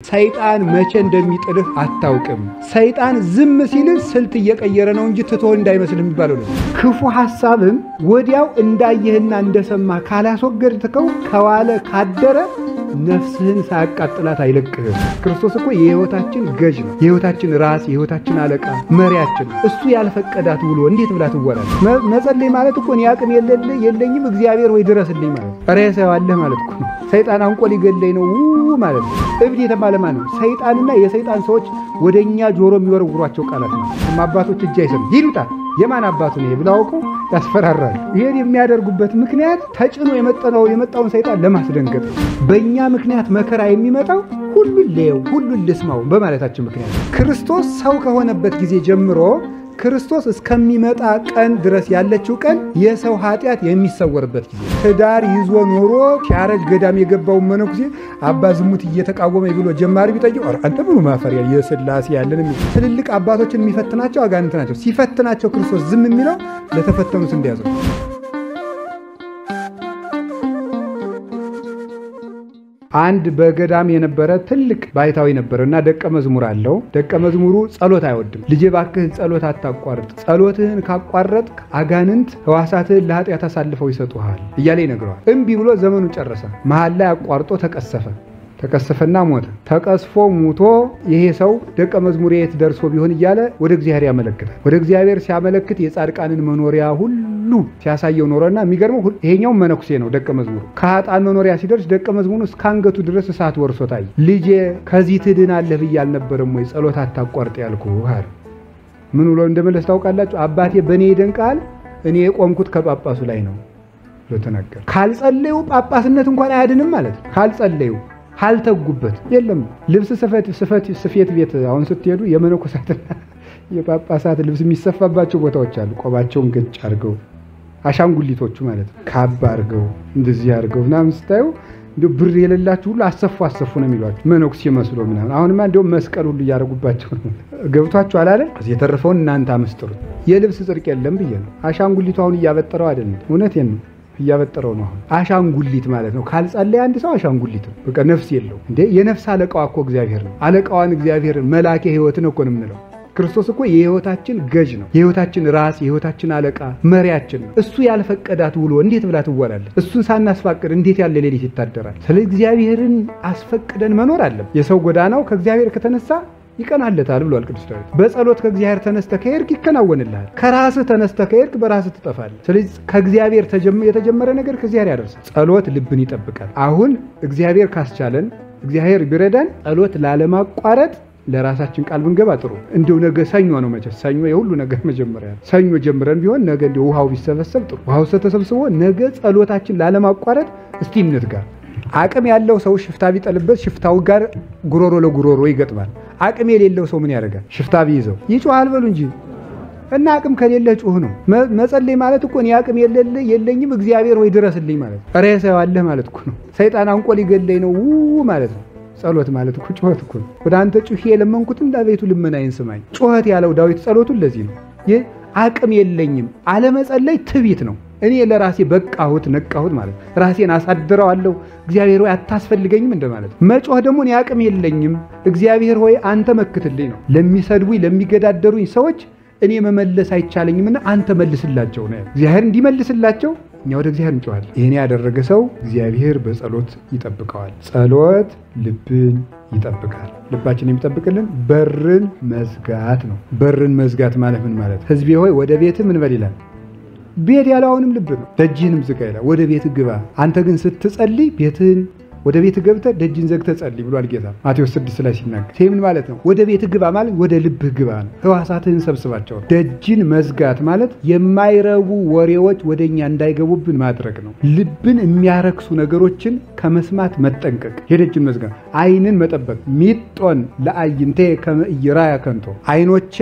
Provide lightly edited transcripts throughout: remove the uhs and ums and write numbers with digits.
ሰይጣን መቼ እንደሚጥልህ አታውቅም። ሰይጣን ዝም ሲል ስልት እየቀየረ ነው እንጂ ትቶ እንዳይመስል የሚባለው ነው። ክፉ ሐሳብም ወዲያው እንዳየህና እንደሰማ ካላስወገድከው ከዋለ ካደረ ነፍስህን ሳያቃጥላት አይለቅህም። ክርስቶስ እኮ የሕይወታችን ገዥ ነው። የሕይወታችን ራስ፣ የሕይወታችን አለቃ፣ መሪያችን። እሱ ያልፈቀዳት ውሎ እንዴት ብላ ትወራለች? መጸለይ ማለት እኮ እኔ አቅም የለኝም እግዚአብሔር ወይ ድረስልኝ ማለት ሬሳ ያለህ ማለት እኮ ነው። ሰይጣን አንቆ ሊገለኝ ነው ማለት ነው። እብድ የተባለ ማለት ነው። ሰይጣንና የሰይጣን ሰዎች ወደኛ ጆሮ የሚወረውሯቸው ቃላት ነው። አባቶች እጅ አይሰም ይሉታ የማን አባቱ ነው ብላውቀው ያስፈራራል። ይሄን የሚያደርጉበት ምክንያት ተጭኖ የመጣውን ሰይጣን ለማስደንገጥ በእኛ ምክንያት መከራ የሚመጣው ሁሉን ለየው ሁሉን ልስማው በማለታችን ምክንያት ክርስቶስ ሰው ከሆነበት ጊዜ ጀምሮ ክርስቶስ እስከሚመጣ ቀን ድረስ ያለችው ቀን የሰው ኃጢአት የሚሰወርበት ጊዜ። ትዳር ይዞ ኖሮ ሲያረጅ ገዳም የገባው መነኩሴ አባ ዝሙት እየተቃወመ ብሎ ጀማሪ ቢጠይቅ አንተ ምን ማፈሪያ የሥላሴ ያለን ትልልቅ አባቶችን የሚፈትናቸው አጋንንት ናቸው። ሲፈትናቸው ክርስቶስ ዝም የሚለው ለተፈተኑት እንዲያዙ። አንድ በገዳም የነበረ ትልቅ ባይታዊ ነበርና ደቀ መዝሙር አለው። ደቀ መዝሙሩ ጸሎት አይወድም። ልጄ ባክህ ጸሎት አታቋርጥ፣ ጸሎትህን ካቋረጥክ አጋንንት ሕዋሳትህን ለኃጢአት አሳልፈው ይሰጡሃል እያለ ይነግረዋል። እምቢ ብሎ ዘመኑ ጨረሰ። መሃል ላይ አቋርጦ ተቀሰፈና ሞተ። ተቀስፎ ሙቶ ይሄ ሰው ደቀ መዝሙር የት ደርሶ ቢሆን እያለ ወደ እግዚአብሔር ያመለክታል። ወደ እግዚአብሔር ሲያመለክት የጻድቃንን መኖሪያ ሁሉ ሲያሳየው ኖረና የሚገርመው ይሄኛው መነኩሴ ነው ደቀ መዝሙሩ። ከኃጥአን መኖሪያ ሲደርስ ደቀ መዝሙሩ እስከ አንገቱ ድረስ እሳት ወርሶ ታየ። ልጄ ከዚህ ትድናለህ ብዬ አልነበረም ወይ ጸሎት አታቋርጥ ያልኩህ? ምን ብሎ እንደመለስ ታውቃላችሁ? አባቴ በእኔ ይደንቃል፣ እኔ የቆምኩት ከጳጳሱ ላይ ነው ብሎ ተናገረ። ካልጸለዩ ጳጳስነት እንኳን አያድንም ማለት ነው። ካልጸለዩ ካልተጉበት የለም። ልብስ ስፌት ቤት አሁን ስትሄዱ የመነኮሳትና የጳጳሳት ልብስ የሚሰፋባቸው ቦታዎች አሉ። ቆባቸውን ገጭ አድርገው አሻንጉሊቶቹ ማለት ነው ካባ አድርገው እንደዚህ አድርገው ምናምን ስታዩ እንደው ብር የሌላችሁ ሁሉ አሰፉ ነው የሚሏቸው መነኩሴ መስሎ ምናምን። አሁንማ እንደው መስቀል ሁሉ እያደረጉባቸው ነው። ገብቷችሁ አላለ? የተረፈውን እናንተ አመስጥሩት። የልብስ ጽድቅ የለም ብዬ ነው። አሻንጉሊቱ አሁን እያበጠረው አይደለም። እውነቴን ነው እያበጠረው ነው። አሻንጉሊት ማለት ነው። ካልጸለየ አንድ ሰው አሻንጉሊት ነው። በቃ ነፍስ የለው እንዴ። የነፍስ አለቃው እኮ እግዚአብሔር ነው። አለቃዋን እግዚአብሔር መላኬ ሕይወትን እኮ ነው የምንለው። ክርስቶስ እኮ የሕይወታችን ገዥ ነው። የሕይወታችን ራስ፣ የሕይወታችን አለቃ፣ መሪያችን ነው። እሱ ያልፈቀዳት ውሎ እንዴት ብላ ትወላለች? እሱን ሳናስፈቅድ እንዴት ያለ ሌሊት ይታደራል? ስለ እግዚአብሔርን አስፈቅደን መኖር አለም። የሰው ጎዳናው ከእግዚአብሔር ከተነሳ ይቀናለታል ብሏል ቅዱስ ዳዊት። በጸሎት ከእግዚአብሔር ተነስተህ ከሄድክ ይከናወንልሃል። ከራስህ ተነስተህ ከሄድክ በራስህ ትጠፋለህ። ስለዚህ ከእግዚአብሔር የተጀመረ ነገር ከእግዚአብሔር ያደርሳል። ጸሎት ልብን ይጠብቃል። አሁን እግዚአብሔር ካስቻለን እግዚአብሔር ቢረዳን ጸሎት ላለማቋረጥ ለራሳችን ቃል ብንገባ ጥሩ። እንደው ነገ ሰኞ ነው መቼ ሰኞ የሁሉ ነገር መጀመሪያ ሰኞ ጀምረን ቢሆን ነገ እንደው ውሃው ቢሰበሰብ ጥሩ። ውሃው ተሰብስቦ ነገ ጸሎታችን ላለማቋረጥ እስቲ እንትጋ። አቅም ያለው ሰው ሽፍታ ቢጠልበት ሽፍታው ጋር ጉሮሮ ለጉሮሮ ይገጥማል። አቅም የሌለው ሰው ምን ያደርጋል? ሽፍታ ቢይዘው ይጮሃል በሉ እንጂ እና አቅም ከሌለ ጩህ ነው። መጸለይ ማለት እኮ እኔ አቅም የለኝም እግዚአብሔር ወይ ድረስልኝ ማለት ሬሳ ያለህ ማለት እኮ ነው። ሰይጣን አንቆ ሊገለኝ ነው ማለት ነው። ጸሎት ማለት እኮ ጩኸት እኮ ነው። ወደ አንተ ጩሄ የለመንኩት እንዳቤቱ ልመናዬን ስማኝ። ጩኸት ያለው ዳዊት ጸሎቱን ለዚህ ነው። አቅም የለኝም አለመጸለይ ትዕቢት ነው። እኔ ለራሴ በቃሁት ነቃሁት ማለት ራሴን አሳድረዋለሁ እግዚአብሔር ሆይ አታስፈልገኝም እንደማለት። መጮህ ደግሞ እኔ አቅም የለኝም እግዚአብሔር ሆይ አንተ መክትልኝ ነው። ለሚሰድቡኝ ለሚገዳደሩኝ ሰዎች እኔ መመለስ አይቻለኝምና አንተ መልስላቸው ነው። እግዚአብሔር እንዲመልስላቸው እኛ ወደ እግዚአብሔር እንጮሃለን። ይሄን ያደረገ ሰው እግዚአብሔር በጸሎት ይጠብቀዋል። ጸሎት ልብን ይጠብቃል። ልባችን የሚጠብቅልን በርን መዝጋት ነው። በርን መዝጋት ማለት ምን ማለት? ሕዝቤ ሆይ ወደ ቤት ምን በል ይላል? ቤት ያለውንም ልብ ነው። ደጅህንም ዝጋ ይላል። ወደ ቤት ግባ። አንተ ግን ስትጸልይ ቤትህን ወደ ቤት ገብተህ ደጅን ዘግተህ ጸልይ ብሏል ጌታ ማቴዎስ 6 ላይ ሲናገር። ይሄ ምን ማለት ነው? ወደ ቤት ግባ ማለት ወደ ልብህ ግባ ነው። ሕዋሳትህን ሰብስባቸው። ደጅን መዝጋት ማለት የማይረቡ ወሬዎች ወደኛ እንዳይገቡብን ማድረግ ነው። ልብን የሚያረክሱ ነገሮችን ከመስማት መጠንቀቅ። የደጅን መዝጋት አይንን መጠበቅ። ሚጦን ለአይንቴ ከመይራያ ከንቶ አይኖቼ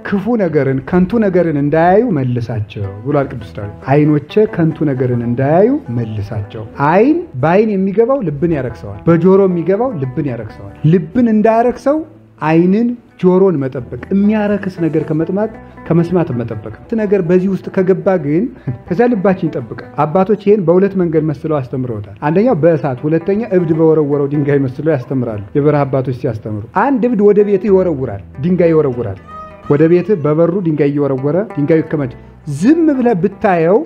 ክፉ ነገርን ከንቱ ነገርን እንዳያዩ መልሳቸው ብሏል ቅዱስ ዳዊት። አይኖቼ ከንቱ ነገርን እንዳያዩ መልሳቸው። አይን በአይን የሚገባው ልብን ያረክሰዋል። በጆሮ የሚገባው ልብን ያረክሰዋል። ልብን እንዳያረክሰው አይንን ጆሮን መጠበቅ የሚያረክስ ነገር ከመስማት መጠበቅ ነገር በዚህ ውስጥ ከገባ ግን ከዛ ልባችን ይጠብቃል። አባቶች ይሄን በሁለት መንገድ መስለው አስተምረውታል። አንደኛው በእሳት፣ ሁለተኛ እብድ በወረወረው ድንጋይ መስለው ያስተምራሉ የበረሃ አባቶች ሲያስተምሩ። አንድ እብድ ወደ ቤት ይወረውራል፣ ድንጋይ ይወረውራል። ወደ ቤት በበሩ ድንጋይ ይወረወረ፣ ድንጋዩ ይከመች። ዝም ብለህ ብታየው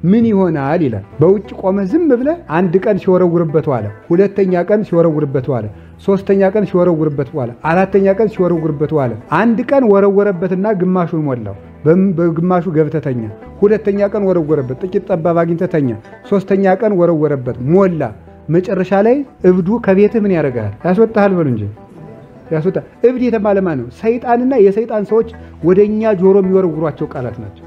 ምን ይሆናል ይላል። በውጭ ቆመ ዝም ብለህ አንድ ቀን ሲወረውርበት ዋለ፣ ሁለተኛ ቀን ሲወረውርበት ዋለ፣ ሶስተኛ ቀን ሲወረውርበት ዋለ፣ አራተኛ ቀን ሲወረውርበት ዋለ። አንድ ቀን ወረወረበትና ግማሹን ሞላው፣ በግማሹ ገብተተኛ። ሁለተኛ ቀን ወረወረበት፣ ጥቂት ጠባብ አግኝተተኛ። ሶስተኛ ቀን ወረወረበት፣ ሞላ። መጨረሻ ላይ እብዱ ከቤትህ ምን ያደርጋል? ያስወጣሃል። በሉ እንጂ ያስወጣ። እብድ የተባለ ማን ነው? ሰይጣንና የሰይጣን ሰዎች ወደኛ ጆሮ የሚወረውሯቸው ቃላት ናቸው።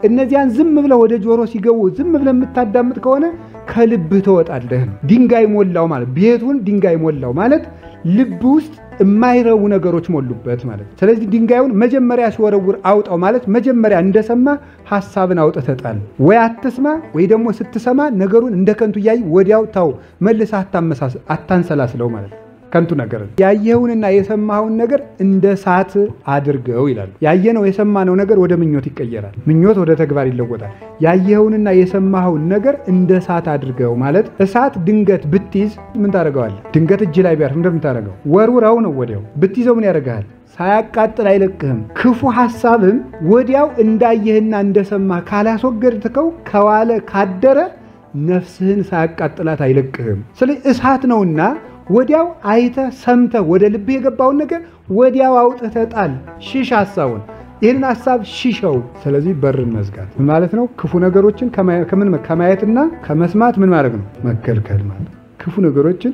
እነዚያን ዝም ብለህ ወደ ጆሮ ሲገቡ ዝም ብለህ የምታዳምጥ ከሆነ ከልብህ ተወጣለህ። ድንጋይ ሞላው ማለት ቤቱን ድንጋይ ሞላው ማለት ልብ ውስጥ የማይረቡ ነገሮች ሞሉበት ማለት። ስለዚህ ድንጋዩን መጀመሪያ ሲወረውር አውጣው ማለት መጀመሪያ እንደሰማ ሐሳብን አውጥተህ ጣል። ወይ አትስማ ወይ ደግሞ ስትሰማ ነገሩን እንደ ከንቱ እያይ ወዲያው ታው መልሰህ አታንሰላስለው ማለት ከንቱ ነገር። ያየኸውንና የሰማኸውን ነገር እንደ እሳት አድርገው ይላሉ። ያየነው የሰማነው ነገር ወደ ምኞት ይቀየራል፣ ምኞት ወደ ተግባር ይለወጣል። ያየኸውንና የሰማኸውን ነገር እንደ እሳት አድርገው ማለት እሳት ድንገት ብትይዝ ምን ታደርገዋለህ? ድንገት እጅ ላይ ቢያርፍ እንደምታደርገው ወርውራው ነው። ወዲያው ብትይዘው ምን ያደርጋል? ሳያቃጥል አይለቅህም። ክፉ ሐሳብም ወዲያው እንዳየህና እንደሰማህ ካላስወገድከው ከዋለ ካደረ ነፍስህን ሳያቃጥላት አይለቅህም። ስለዚህ እሳት ነውና ወዲያው አይተ ሰምተ ወደ ልብ የገባውን ነገር ወዲያው አውጥተህ ጣል። ሽሽ ሐሳቡን፣ ይህንን ሐሳብ ሽሸው። ስለዚህ በርን መዝጋት ማለት ነው። ክፉ ነገሮችን ከማየትና ከመስማት ምን ማድረግ ነው? መከልከል ማለት። ክፉ ነገሮችን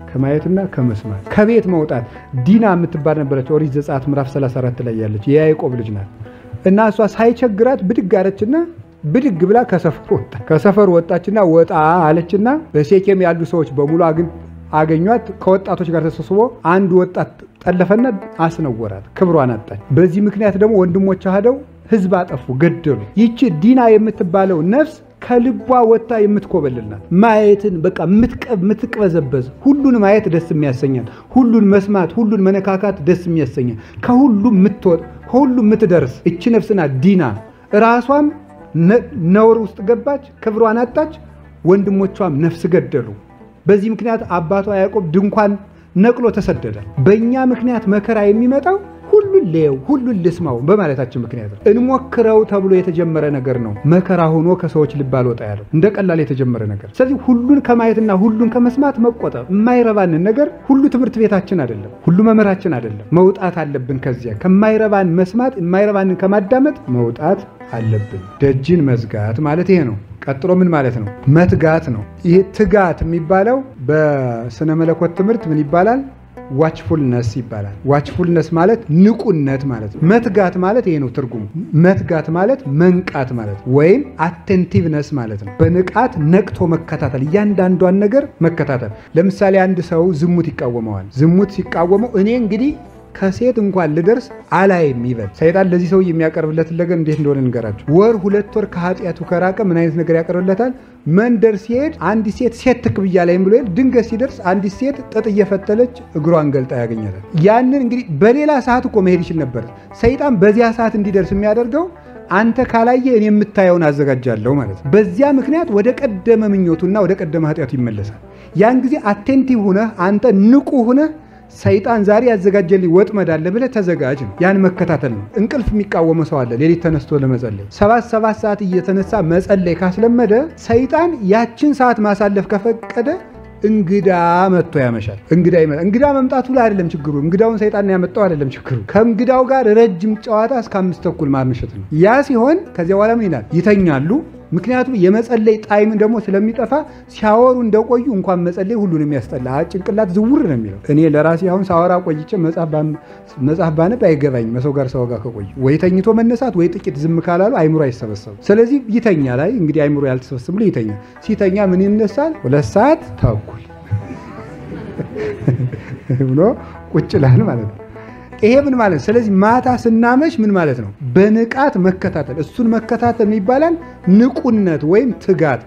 ከማየትና ከመስማት ከቤት መውጣት። ዲና የምትባል ነበረች ኦሪት ዘጸአት ምዕራፍ 34 ላይ ያለች የያዕቆብ ልጅ ናት። እና እሷ ሳይቸግራት ብድግ አለችና ብድግ ብላ ከሰፈር ወጣችና ወጣ አለችና በሴኬም ያሉ ሰዎች በሙሉ አገኟት። ከወጣቶች ጋር ተሰብስቦ አንድ ወጣት ጠለፈና አስነወራት፣ ክብሯን አጣች። በዚህ ምክንያት ደግሞ ወንድሞቿ ሄደው ሕዝብ አጠፉ፣ ገደሉ። ይቺ ዲና የምትባለው ነፍስ ከልቧ ወጣ የምትኮበልልናት ማየትን በቃ የምትቅበዘበዝ፣ ሁሉን ማየት ደስ የሚያሰኛል፣ ሁሉን መስማት፣ ሁሉን መነካካት ደስ የሚያሰኛል፣ ከሁሉም የምትወጥ ሁሉም የምትደርስ እቺ ነፍስና ዲና ራሷም ነውር ውስጥ ገባች፣ ክብሯን አጣች። ወንድሞቿም ነፍስ ገደሉ። በዚህ ምክንያት አባቷ ያዕቆብ ድንኳን ነቅሎ ተሰደደ። በእኛ ምክንያት መከራ የሚመጣው ሁሉን ለየው ሁሉን ልስማው በማለታችን ምክንያት ነው። እንሞክረው ተብሎ የተጀመረ ነገር ነው መከራ ሆኖ ከሰዎች ልብ አልወጣ ያለው እንደ ቀላል የተጀመረ ነገር። ስለዚህ ሁሉን ከማየትና ሁሉን ከመስማት መቆጠብ። የማይረባንን ነገር ሁሉ ትምህርት ቤታችን አይደለም፣ ሁሉ መምህራችን አይደለም። መውጣት አለብን ከዚያ ከማይረባን መስማት፣ የማይረባንን ከማዳመጥ መውጣት አለብን። ደጅን መዝጋት ማለት ይሄ ነው። ቀጥሎ ምን ማለት ነው? መትጋት ነው። ይሄ ትጋት የሚባለው በስነ መለኮት ትምህርት ምን ይባላል? ዋችፉልነስ ይባላል። ዋችፉልነስ ማለት ንቁነት ማለት ነው። መትጋት ማለት ይሄ ነው ትርጉሙ። መትጋት ማለት መንቃት ማለት ወይም አቴንቲቭነስ ማለት ነው። በንቃት ነቅቶ መከታተል፣ እያንዳንዷን ነገር መከታተል። ለምሳሌ አንድ ሰው ዝሙት ይቃወመዋል። ዝሙት ሲቃወመው እኔ እንግዲህ ከሴት እንኳን ልደርስ አላይም ይበል። ሰይጣን ለዚህ ሰው የሚያቀርብለት ነገር እንዴት እንደሆነ እንገራችሁ። ወር 2 ወር ከኃጢአቱ ከራቀ ምን አይነት ነገር ያቀርብለታል? መንደር ሲሄድ አንድ ሴት ትክብያ ላይም ብሎ ድንገት ሲደርስ አንድ ሴት ጥጥ እየፈተለች እግሯን ገልጣ ያገኛታል። ያንን እንግዲህ በሌላ ሰዓት እኮ መሄድ ይችል ነበር። ሰይጣን በዚያ ሰዓት እንዲደርስ የሚያደርገው አንተ ካላየ እኔ የምታየውን አዘጋጃለሁ ማለት ነው። በዚያ ምክንያት ወደ ቀደመ ምኞቱና ወደ ቀደመ ኃጢአቱ ይመለሳል። ያን ጊዜ አቴንቲቭ ሆነህ አንተ ንቁ ሆነህ ሰይጣን ዛሬ ያዘጋጀልኝ ወጥመድ አለ ብለህ ተዘጋጅ ነው። ያን መከታተል ነው። እንቅልፍ የሚቃወመ ሰው አለ ሌሊት ተነስቶ ለመጸለይ 7 ሰዓት እየተነሳ መጸለይ ካስለመደ ሰይጣን ያችን ሰዓት ማሳለፍ ከፈቀደ እንግዳ መጥቶ ያመሻል። እንግዳ መምጣቱ ላይ አይደለም ችግሩ፣ እንግዳውን ሰይጣን ያመጣው አይደለም ችግሩ። ከእንግዳው ጋር ረጅም ጨዋታ እስከ 5:30 ማምሸት ነው። ያ ሲሆን ከዚያ በኋላ ምን ይላል? ይተኛሉ። ምክንያቱም የመጸለይ ጣይም ደግሞ ስለሚጠፋ ሲያወሩ እንደቆዩ እንኳን መጸለይ ሁሉንም ያስጠላ ጭንቅላት ዝውር ነው የሚለው። እኔ ለራሴ አሁን ሳወራ ቆይቼ መጽሐፍ ባነብ አይገባኝ። መሰው ጋር ሰው ጋር ከቆዩ ወይ ተኝቶ መነሳት ወይ ጥቂት ዝም ካላሉ አይምሮ አይሰበሰቡ። ስለዚህ ይተኛ ላይ እንግዲህ አይምሮ ያልተሰበሰቡ ይተኛ። ሲተኛ ምን ይነሳል? 2 ሰዓት ተኩል ብሎ ቁጭ ይላል ማለት ነው። ይሄ ምን ማለት? ስለዚህ ማታ ስናመሽ ምን ማለት ነው? በንቃት መከታተል። እሱን መከታተል ይባላል ንቁነት ወይም ትጋት።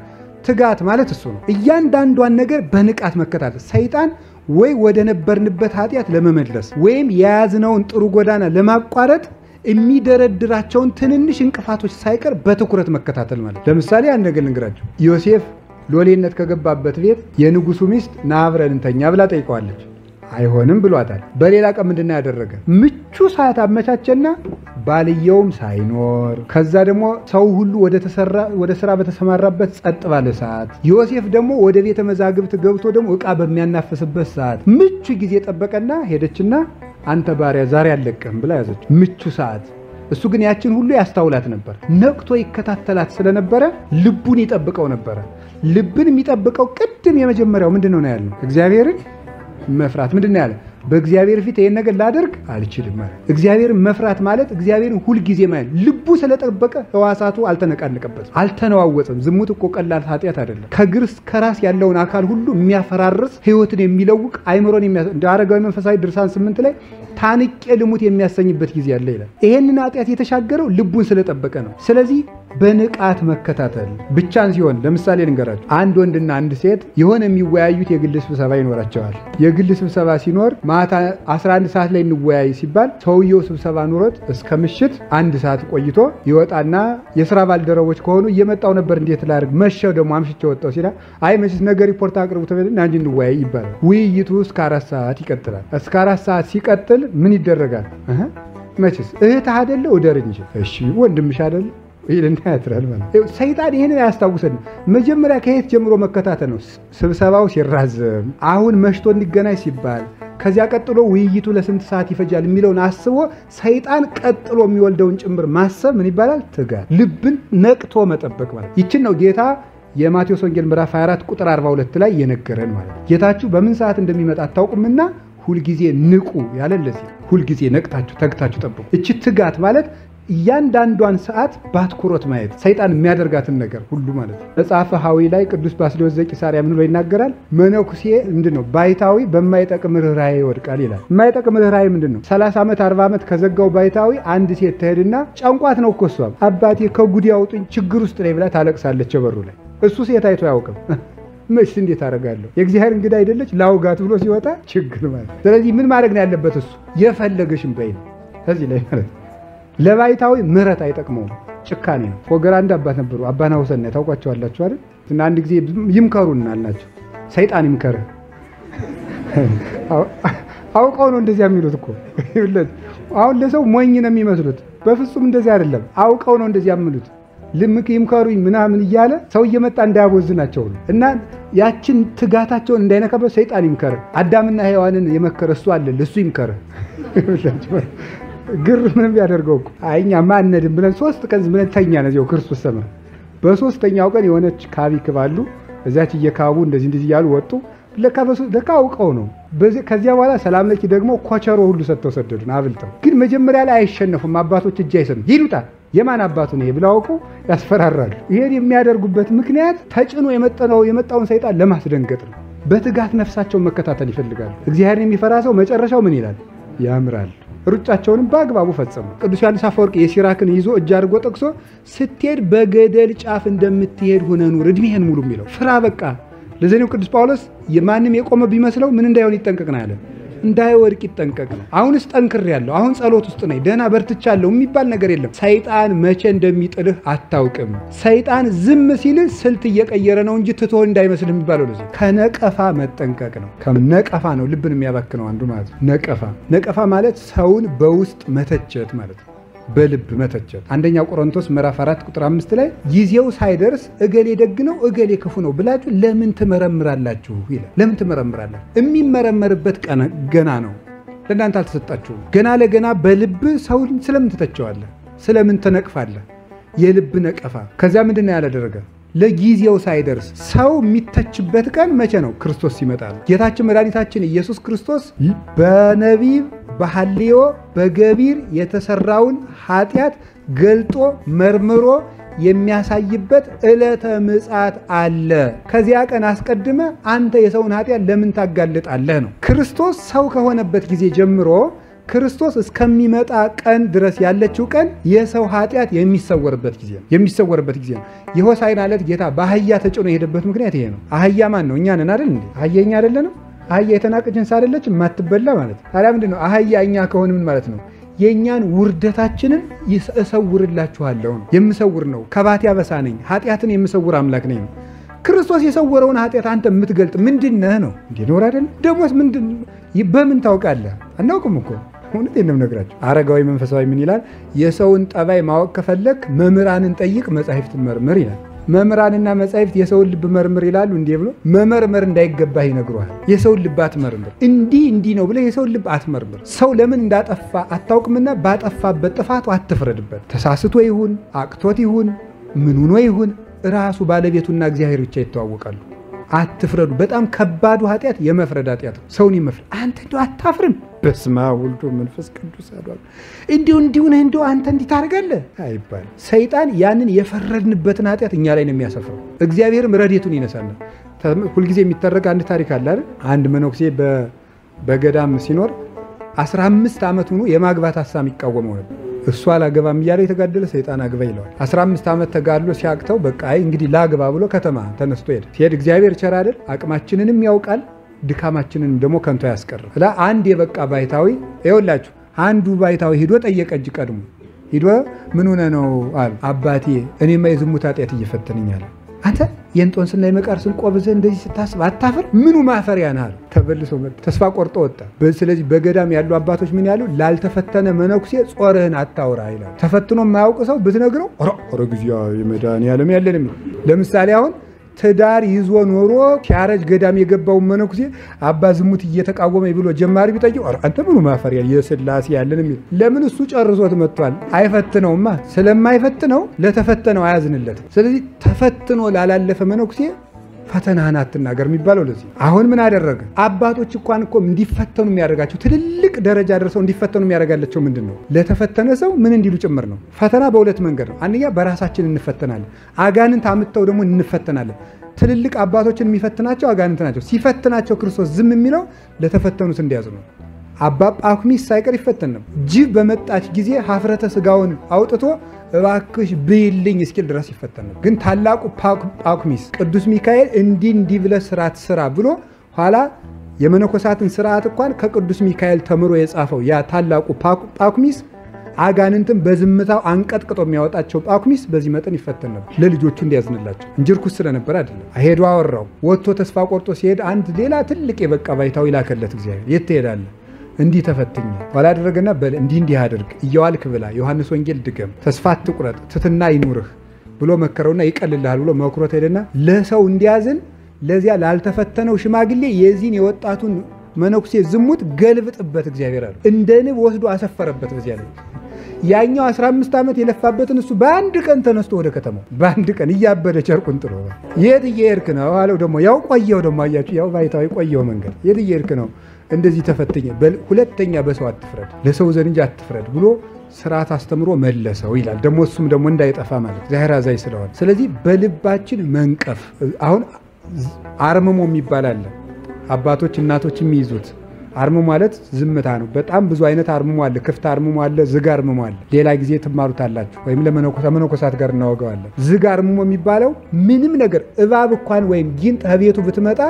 ትጋት ማለት እሱ ነው። እያንዳንዷን ነገር በንቃት መከታተል። ሰይጣን ወይ ወደ ነበርንበት ኃጢአት ለመመለስ ወይም የያዝነውን ጥሩ ጎዳና ለማቋረጥ የሚደረድራቸውን ትንንሽ እንቅፋቶች ሳይቀር በትኩረት መከታተል ማለት። ለምሳሌ አንድ ነገር ልንገራችሁ። ዮሴፍ ሎሌነት ከገባበት ቤት የንጉሱ ሚስት ና አብረን እንተኛ ብላ ጠይቀዋለች። አይሆንም ብሏታል። በሌላ ቀን ምንድነው ያደረገ? ምቹ ሰዓት አመቻቸና ባልየውም ሳይኖር ከዛ ደግሞ ሰው ሁሉ ወደ ስራ በተሰማራበት ጸጥ ባለ ሰዓት ዮሴፍ ደግሞ ወደ ቤተ መዛግብት ገብቶ ደግሞ ዕቃ በሚያናፍስበት ሰዓት ምቹ ጊዜ ጠበቀና ሄደችና አንተ ባሪያ ዛሬ አለቀህም ብላ ያዘች። ምቹ ሰዓት። እሱ ግን ያችን ሁሉ ያስተውላት ነበር። ነቅቶ ይከታተላት ስለነበረ ልቡን ይጠብቀው ነበር። ልብን የሚጠብቀው ቅድም የመጀመሪያው ምንድነው ነው ያለው? እግዚአብሔርን መፍራት። ምንድነው ያለው? በእግዚአብሔር ፊት ይሄን ነገር ላደርግ አልችልም ማለት። እግዚአብሔርን መፍራት ማለት እግዚአብሔርን ሁሉ ጊዜ ማለት ልቡ ስለጠበቀ ሕዋሳቱ አልተነቃነቀበትም፣ አልተነዋወጠም። ዝሙት እኮ ቀላል ኃጢአት አይደለም። ከግርስ ከራስ ያለውን አካል ሁሉ የሚያፈራርስ ሕይወትን የሚለውቅ አይምሮን እንደ አረጋዊ መንፈሳዊ ድርሳን 8 ላይ ታንቄ ልሙት የሚያሰኝበት ጊዜ አለ ይላል። ይሄንን ኃጢአት የተሻገረው ልቡን ስለጠበቀ ነው። ስለዚህ በንቃት መከታተል ብቻን ሲሆን ለምሳሌ ልንገራችሁ። አንድ ወንድና አንድ ሴት የሆነ የሚወያዩት የግል ስብሰባ ይኖራቸዋል። የግል ስብሰባ ሲኖር ማታ 11 ሰዓት ላይ እንወያይ ሲባል ሰውየው ስብሰባ ኑሮት እስከ ምሽት 1 ሰዓት ቆይቶ ይወጣና የሥራ ባልደረቦች ከሆኑ እየመጣው ነበር እንዴት ላድርግ መሸው ደግሞ አምሽቼ ወጣው ሲላ አይ መቼስ ነገ ሪፖርት አቅርቡ ተበልና እንጂ እንወያይ ይባላል። ውይይቱ እስከ 4 ሰዓት ይቀጥላል። እስከ 4 ሰዓት ሲቀጥል ምን ይደረጋል? መቼስ እህት አይደለ ወደር እንጂ እሺ ወንድምሽ አይደለ ይልና ያትራል ማለት። ሰይጣን ይሄንን ያስታውሰን። መጀመሪያ ከየት ጀምሮ መከታተል ነው? ስብሰባው ሲራዘም አሁን መሽቶ እንገናኝ ሲባል ከዚያ ቀጥሎ ውይይቱ ለስንት ሰዓት ይፈጃል የሚለውን አስቦ ሰይጣን ቀጥሎ የሚወልደውን ጭምር ማሰብ ምን ይባላል? ትጋት። ልብን ነቅቶ መጠበቅ ማለት። ይችን ነው ጌታ የማቴዎስ ወንጌል ምዕራፍ 24 ቁጥር 42 ላይ የነገረን ማለት። ጌታችሁ በምን ሰዓት እንደሚመጣ አታውቁምና ሁልጊዜ ንቁ ያለን ለዚህ። ሁልጊዜ ነቅታችሁ ተግታችሁ ጠብቁ። እቺ ትጋት ማለት እያንዳንዷን ሰዓት ባትኩሮት ማየት ሰይጣን የሚያደርጋትን ነገር ሁሉ ማለት ነው። መጽሐፈ ሐዊ ላይ ቅዱስ ባስልዮስ ዘቂሳርያ ምን ብሎ ይናገራል? መነኩሴ ምንድነው ባይታዊ በማይጠቅም ርህራሄ ይወድቃል ይላል። የማይጠቅም ርህራሄ ምንድነው? 30 ዓመት 40 ዓመት ከዘጋው ባይታዊ አንድ ሴት ትሄድና ጫንቋት ነው እኮ እሷም አባቴ ከጉድ ያውጡኝ ችግር ውስጥ ላይ ብላ ታለቅሳለች በሩ ላይ። እሱ ሴት አይቶ አያውቅም። መች እንዴት አደርጋለሁ የእግዚአብሔር እንግዳ አይደለች ላውጋት ብሎ ሲወጣ ችግር ማለት። ስለዚህ ምን ማድረግ ነው ያለበት? እሱ የፈለገሽም በይ ነው። ከዚህ ላይ ማለት ለባይታዊ ምህረት አይጠቅመውም፣ ጭካኔ ነው። ፎገራ አንድ አባት ነበሩ፣ አባ ናሁሰን ታውቋቸዋላችሁ አይደል? እና አንድ ጊዜ ይምከሩና አላቸው። ሰይጣን ይምከር አውቀው ነው እንደዚህ የሚሉት እኮ። አሁን ለሰው ሞኝ ነው የሚመስሉት፣ በፍጹም እንደዚህ አይደለም። አውቀው ነው እንደዚህ የሚሉት። ልምክ ይምከሩኝ ምናምን እያለ ሰው እየመጣ እንዳያቦዝናቸው ነው። እና ያችን ትጋታቸውን እንዳይነካበት ሰይጣን ይምከር። አዳምና ሔዋንን የመከረ እሱ አለ፣ እሱ ይምከር። ግር ምንም ያደርገው እኮ አይኛ ማንነድም ብለን 3 ቀን ዝም ብለን ተኛ ነው ክርስቶስ ሰማ። በ3ኛው ቀን የሆነች ካቢ ክባሉ እዛች እየካቡ እንደዚህ ያሉ ወጡ። ለካ አውቀው ነው። ከዚያ በኋላ ሰላም ለኪ ደግሞ ኮቸሮ ሁሉ ሰጥተው ሰደዱን አብልተው። ግን መጀመሪያ ላይ አይሸነፉም አባቶች እጅ አይሰጡም። ይሉታ የማን አባቱ ነው ብለው አውቀው ያስፈራራሉ። ይሄን የሚያደርጉበት ምክንያት ተጭኖ የመጣውን ሰይጣን ለማስደንገጥ ነው። በትጋት ነፍሳቸውን መከታተል ይፈልጋሉ። እግዚአብሔርን የሚፈራ ሰው መጨረሻው ምን ይላል? ያምራል። ሩጫቸውንም በአግባቡ ፈጸሙ። ቅዱስ ዮሐንስ አፈወርቅ የሲራክን ይዞ እጅ አድርጎ ጠቅሶ ስትሄድ በገደል ጫፍ እንደምትሄድ ሆነ ኑር እድሜህን ሙሉ የሚለው ፍራ በቃ። ለዚህ ነው ቅዱስ ጳውሎስ የማንም የቆመ ቢመስለው ምን እንዳይሆን ይጠንቀቅ ነው ያለ። እንዳይወድቅ ይጠንቀቅ ነው። አሁንስ ጠንክሬያለሁ፣ አሁን ጸሎት ውስጥ ነኝ፣ ደህና በርትቻለሁ የሚባል ነገር የለም። ሰይጣን መቼ እንደሚጥልህ አታውቅም። ሰይጣን ዝም ሲልህ ስልት እየቀየረ ነው እንጂ ትቶ እንዳይመስልህ የሚባለው ለዚህ ከነቀፋ መጠንቀቅ ነው። ከነቀፋ ነው ልብን የሚያባክነው አንዱ ማለት ነው። ነቀፋ ማለት ሰውን በውስጥ መተቸት ማለት ነው። በልብ መተቸት። አንደኛ ቆሮንቶስ ምዕራፍ 4 ቁጥር 5 ላይ ጊዜው ሳይደርስ እገሌ ደግ ነው እገሌ ክፉ ነው ብላችሁ ለምን ትመረምራላችሁ ይላል። ለምን ትመረምራላችሁ? የሚመረመርበት ቀን ገና ነው፣ ለእናንተ አልተሰጣችሁም። ገና ለገና በልብ ሰውን ስለምን ትተቸዋለህ? ስለምን ትነቅፋለህ? የልብ ነቀፋ። ከዚያ ምንድነው ያላደረገ? ለጊዜው ሳይደርስ ሰው የሚተችበት ቀን መቼ ነው? ክርስቶስ ሲመጣ ነው። ጌታችን መድኃኒታችን ኢየሱስ ክርስቶስ በነቢብ በሐልዮ በገቢር የተሰራውን ኃጢአት ገልጦ መርምሮ የሚያሳይበት ዕለተ ምጽአት አለ። ከዚያ ቀን አስቀድመ አንተ የሰውን ኃጢአት ለምን ታጋልጣለህ ነው። ክርስቶስ ሰው ከሆነበት ጊዜ ጀምሮ ክርስቶስ እስከሚመጣ ቀን ድረስ ያለችው ቀን የሰው ኃጢአት የሚሰወርበት ጊዜ ነው። የሆሳዕና ዕለት ጌታ በአህያ ተጭኖ የሄደበት ምክንያት ይሄ ነው። አህያ ማን ነው? እኛ ነን አይደል እንዴ? አህያ እኛ አይደለንም? አህያ የተናቀች እንስሳ አይደለች የማትበላ ማለት ታዲያ ምንድነው አህያ እኛ ከሆነ ምን ማለት ነው የኛን ውርደታችንን ይሰውርላችኋለሁ ነው የምሰውር ነው ከባቴ አበሳ ነኝ ኃጢያትን የምሰውር አምላክ ነኝ ክርስቶስ የሰወረውን ኃጢያት አንተ የምትገልጥ ምንድነህ ነው እንዲኖር አይደል ደሞስ ምንድን በምን ታውቃለህ አናውቅም እኮ እውነቴን ነው የምነግራችሁ አረጋዊ መንፈሳዊ ምን ይላል የሰውን ጠባይ ማወቅ ከፈለክ መምህራንን ጠይቅ መጻሕፍትን መርምር ይላል መምህራንና መጻሕፍት የሰውን ልብ መርምር ይላሉ እንዴ ብሎ መመርመር እንዳይገባህ ይነግሩሃል የሰውን ልብ አትመርምር እንዲህ ነው ብለ የሰውን ልብ አትመርምር ሰው ለምን እንዳጠፋ አታውቅምና ባጠፋበት ጥፋቱ አትፍረድበት ተሳስቶ ይሁን አቅቶት ይሁን ምን ሆኖ ይሁን ራሱ ባለቤቱና እግዚአብሔር ብቻ ይተዋወቃሉ አትፍረዱ በጣም ከባዱ ኃጢያት የመፍረድ ኃጢያት ሰውን ይመፍረድ አንተ እንደው አታፍርም በስመ አብ ወልድ ወመንፈስ ቅዱስ አዷል እንዲሁ ነህ እንደው አንተ እንዲህ ታደርጋለህ አይባል ሰይጣን ያንን የፈረድንበትን ኃጢያት እኛ ላይ ነው የሚያሰፍረው እግዚአብሔርም ረድኤቱን ይነሳል ሁሉ ጊዜ የሚተረክ አንድ ታሪክ አለ አይደል አንድ መነኩሴ በገዳም ሲኖር 15 ዓመት ሆኖ የማግባት ሐሳብ ይቃወመው ነበር እሱ አላገባም እያለ የተጋደለ ሰይጣን አግባ ይለዋል 15 ዓመት ተጋድሎ ሲያቅተው በቃ እንግዲህ ላግባ ብሎ ከተማ ተነስቶ ሄደ ሲሄድ እግዚአብሔር ቸር አይደል አቅማችንንም ያውቃል ድካማችንን ደግሞ ከንቱ ያስቀር አንድ የበቃ ባይታዊ ይኸውላችሁ አንዱ ባይታዊ ሄዶ ጠየቀ እጅ ቀድሞ ሄዶ ምን ሆነ ነው አለ አባቴ እኔማ የዝሙት ኃጢአት እየፈተነኛል አንተ የእንጦንስና የመቃርስን ቆብዘህ እንደዚህ ስታስብ አታፍር ምኑ ማፈሪያ ነህ ተበልሶ ተስፋ ቆርጦ ወጣ ስለዚህ በገዳም ያሉ አባቶች ምን ያሉ ላልተፈተነ መነኩሴ ጾርህን አታውራ ይላል ተፈትኖ የማያውቅ ሰው ብትነግረው ኦሮ ግዚያ የመድኃኒዓለም ያለንም ለምሳሌ አሁን ትዳር ይዞ ኖሮ ሲያረጅ ገዳም የገባው መነኩሴ አባ ዝሙት እየተቃወመ ብሎ ጀማሪ ቢጠይቅ አንተ ምኑ ማፈሪያ የሥላሴ ያለንም ለምን እሱ ጨርሶት መጥቷል አይፈትነውማ ስለማይፈትነው ለተፈተነው አያዝንለት ስለዚህ ተፈትኖ ላላለፈ መነኩሴ ፈተናህን አትናገር የሚባለው ለዚህ አሁን ምን አደረገ አባቶች እንኳን እኮ እንዲፈተኑ የሚያደርጋቸው ትልልቅ ደረጃ ደርሰው እንዲፈተኑ የሚያደርጋቸው ምንድነው ለተፈተነ ሰው ምን እንዲሉ ጭምር ነው ፈተና በሁለት መንገድ ነው አንደኛ በራሳችን እንፈተናለን አጋንንት አምጥተው ደግሞ እንፈተናለን ትልልቅ አባቶችን የሚፈትናቸው አጋንንት ናቸው ሲፈትናቸው ክርስቶስ ዝም የሚለው ለተፈተኑት እንዲያዝኑ አባ ጳኩሚስ ሳይቀር ይፈተን ነው ጅብ በመጣች ጊዜ ሀፍረተ ስጋውን አውጥቶ እባክሽ ብይልኝ እስኪል ድረስ ይፈተን ነው ግን ታላቁ ጳኩሚስ ቅዱስ ሚካኤል እንዲህ ብለ ስራት ስራ ብሎ ኋላ የመነኮሳትን ስርዓት እንኳን ከቅዱስ ሚካኤል ተምሮ የጻፈው ያ ታላቁ ጳኩሚስ አጋንንትን በዝምታው አንቀጥቅጦ የሚያወጣቸው ጳኩሚስ በዚህ መጠን ይፈተን ነበር ለልጆቹ እንዲያዝንላቸው እንጅርኩስ ስለነበር አይደለም ሄዶ አወራው ወጥቶ ተስፋ ቆርጦ ሲሄድ አንድ ሌላ ትልቅ የበቃ ባይታው ይላከለት እግዚአብሔር የት ትሄዳለህ እንዲህ ተፈትኝ ዋላ አደረገና በል እንዲህ አድርግ እያዋልክ ብላ ዮሐንስ ወንጌል ድገም ተስፋ አትቁረጥ ትትና ይኑርህ ብሎ መከረውና ይቀልልሃል ብሎ መክሮት ሄደና ለሰው እንዲያዝን ለዚያ ላልተፈተነው ሽማግሌ የዚህን የወጣቱን መነኩሴ ዝሙት ገልብጥበት እግዚአብሔር አለ እንደ ንብ ወስዶ አሰፈረበት በዚያ ላይ ያኛው 15 ዓመት የለፋበትን እሱ በአንድ ቀን ተነስቶ ወደ ከተማው በአንድ ቀን እያበደ ቸርቁን ጥሎ የት እየሄድክ ነው አለው ደግሞ ያው ቆየው ደግሞ አያችሁ ያው ባይታው ቆየው መንገድ የት እየሄድክ ነው እንደዚህ ተፈተኝ ሁለተኛ በሰው አትፍረድ ለሰው ዘንድ አትፍረድ ብሎ ስርዓት አስተምሮ መለሰው ይላል ደግሞ እሱም ደግሞ እንዳይጠፋ ማለት እግዚአብሔር አዛኝ ስለሆነ ስለዚህ በልባችን መንቀፍ አሁን አርምሞ የሚባል አለ አባቶች እናቶች የሚይዙት አርምሞ ማለት ዝምታ ነው በጣም ብዙ አይነት አርምሞ አለ ክፍት አርምሞ አለ ዝግ አርምሞ አለ ሌላ ጊዜ ትማሩታላችሁ ወይም ለመነኮሳት ጋር እናወጋዋለን ዝግ አርምሞ የሚባለው ምንም ነገር እባብ እንኳን ወይም ጊንጥ ከቤቱ ብትመጣ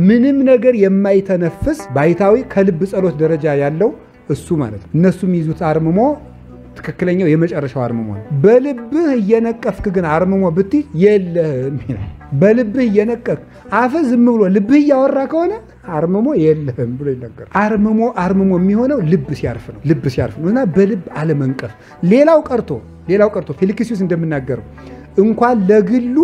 ምንም ነገር የማይተነፍስ ባይታዊ ከልብ ጸሎት ደረጃ ያለው እሱ ማለት ነው እነሱ የሚይዙት አርምሞ ትክክለኛው የመጨረሻው አርምሞ ነው በልብህ እየነቀፍክ ግን አርምሞ ብትይ የለህም በልብህ እየነቀፍክ አፈ ዝም ብሎ ልብህ እያወራ ከሆነ አርምሞ የለህም ብሎ ይነገር አርምሞ የሚሆነው ልብ ሲያርፍ ነውና በልብ አለመንቀፍ ሌላው ቀርቶ ፊልክስዩስ እንደምናገረው እንኳን ለግሉ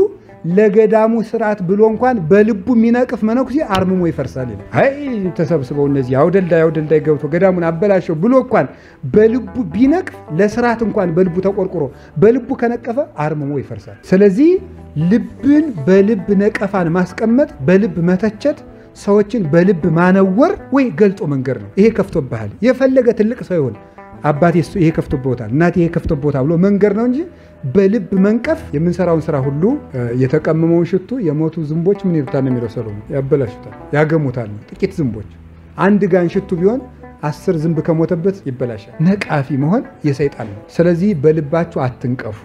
ለገዳሙ ስርዓት ብሎ እንኳን በልቡ የሚነቅፍ መነኩሴ አርምሞ ይፈርሳል ይላል አይ ተሰብስበው እነዚህ አውደልዳይ ገብቶ ገዳሙን አበላሸው ብሎ እንኳን በልቡ ቢነቅፍ ለስርዓት እንኳን በልቡ ተቆርቆሮ በልቡ ከነቀፈ አርምሞ ይፈርሳል ስለዚህ ልብን በልብ ነቀፋን ማስቀመጥ በልብ መተቸት ሰዎችን በልብ ማነወር ወይ ገልጦ መንገር ነው ይሄ ከፍቶብሃል የፈለገ ትልቅ ሰው ይሆን አባቴ ይሄ ከፍቶብዎታል እናቴ ይሄ ከፍቶብዎታል ብሎ መንገር ነው እንጂ በልብ መንቀፍ የምንሰራውን ስራ ሁሉ የተቀመመውን ሽቱ የሞቱ ዝንቦች ምን ይሉታል ነው የሚለው ሰሎሞን ያበላሹታል ያገሙታል ጥቂት ዝንቦች አንድ ጋን ሽቱ ቢሆን 10 ዝንብ ከሞተበት ይበላሻል ነቃፊ መሆን የሰይጣን ነው ስለዚህ በልባችሁ አትንቀፉ